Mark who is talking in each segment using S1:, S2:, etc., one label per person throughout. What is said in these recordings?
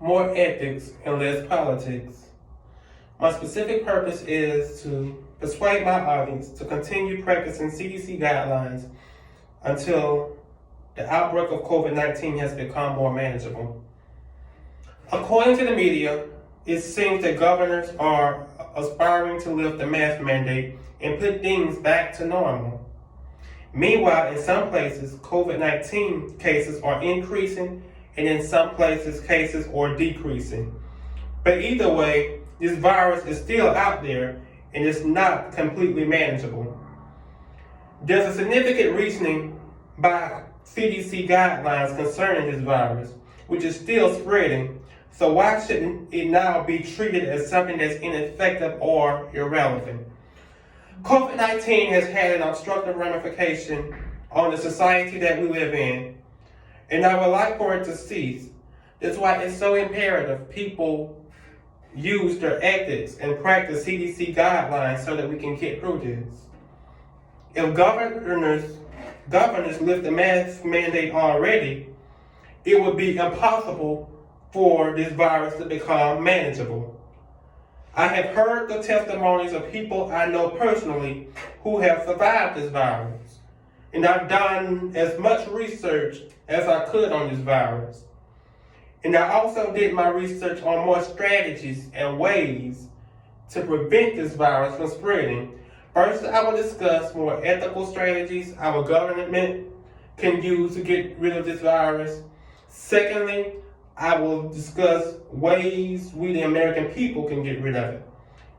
S1: more ethics, and less politics. My specific purpose is to persuade my audience to continue practicing CDC guidelines until the outbreak of COVID-19 has become more manageable. According to the media, it seems that governors are aspiring to lift the mask mandate and put things back to normal. Meanwhile, in some places, COVID-19 cases are increasing, and in some places, cases are decreasing. But either way, this virus is still out there and it's not completely manageable. There's a significant reasoning by CDC guidelines concerning this virus, which is still spreading. So why shouldn't it now be treated as something that's ineffective or irrelevant? COVID-19 has had an obstructive ramification on the society that we live in, and I would like for it to cease. That's why it's so imperative people use their ethics and practice CDC guidelines so that we can get through this. If governors lift the mask mandate already, it would be impossible for this virus to become manageable. I have heard the testimonies of people I know personally who have survived this virus, and I've done as much research as I could on this virus. And I also did my research on more strategies and ways to prevent this virus from spreading. First, I will discuss more ethical strategies our government can use to get rid of this virus. Secondly, I will discuss ways we, the American people, can get rid of it.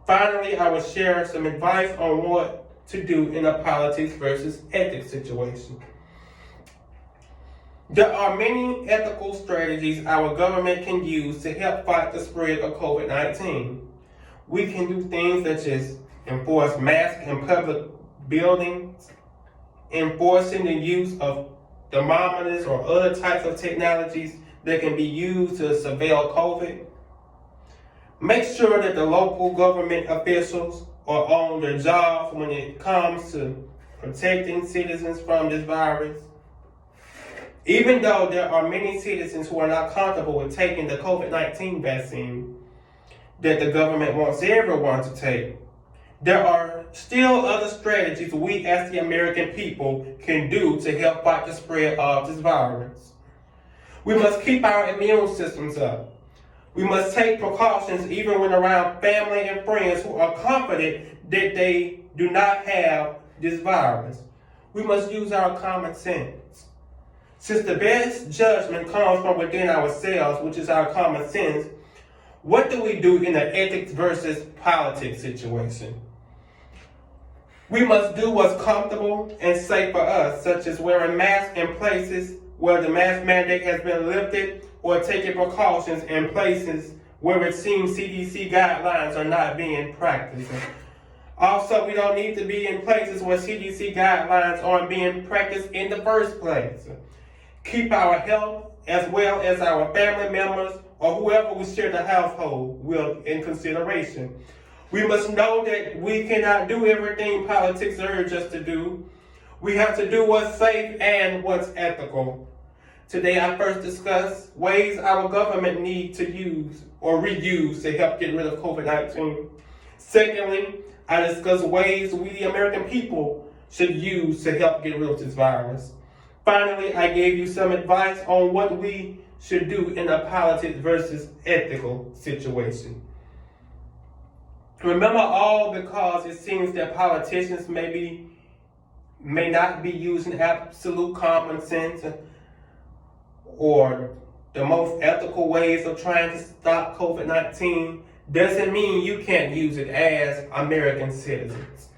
S1: Finally, I will share some advice on what to do in a politics versus ethics situation. There are many ethical strategies our government can use to help fight the spread of COVID-19. We can do things such as enforce masks in public buildings, enforcing the use of thermometers or other types of technologies that can be used to surveil COVID. Make sure that the local government officials are on their jobs when it comes to protecting citizens from this virus. Even though there are many citizens who are not comfortable with taking the COVID-19 vaccine that the government wants everyone to take, there are still other strategies we as the American people can do to help fight the spread of this virus. We must keep our immune systems up. We must take precautions even when around family and friends who are confident that they do not have this virus. We must use our common sense. Since the best judgment comes from within ourselves, which is our common sense, what do we do in an ethics versus politics situation? We must do what's comfortable and safe for us, such as wearing masks in places where the mask mandate has been lifted, or taking precautions in places where it seems CDC guidelines are not being practiced. Also, we don't need to be in places where CDC guidelines aren't being practiced in the first place. Keep our health as well as our family members or whoever we share the household with in consideration. We must know that we cannot do everything politics urge us to do. We have to do what's safe and what's ethical. Today I first discuss ways our government needs to use or reuse to help get rid of COVID-19. Secondly, I discuss ways we, the American people, should use to help get rid of this virus. Finally, I gave you some advice on what we should do in a politics versus ethical situation. Remember all because it seems that politicians may not be using absolute common sense or the most ethical ways of trying to stop COVID-19 doesn't mean you can't use it as American citizens.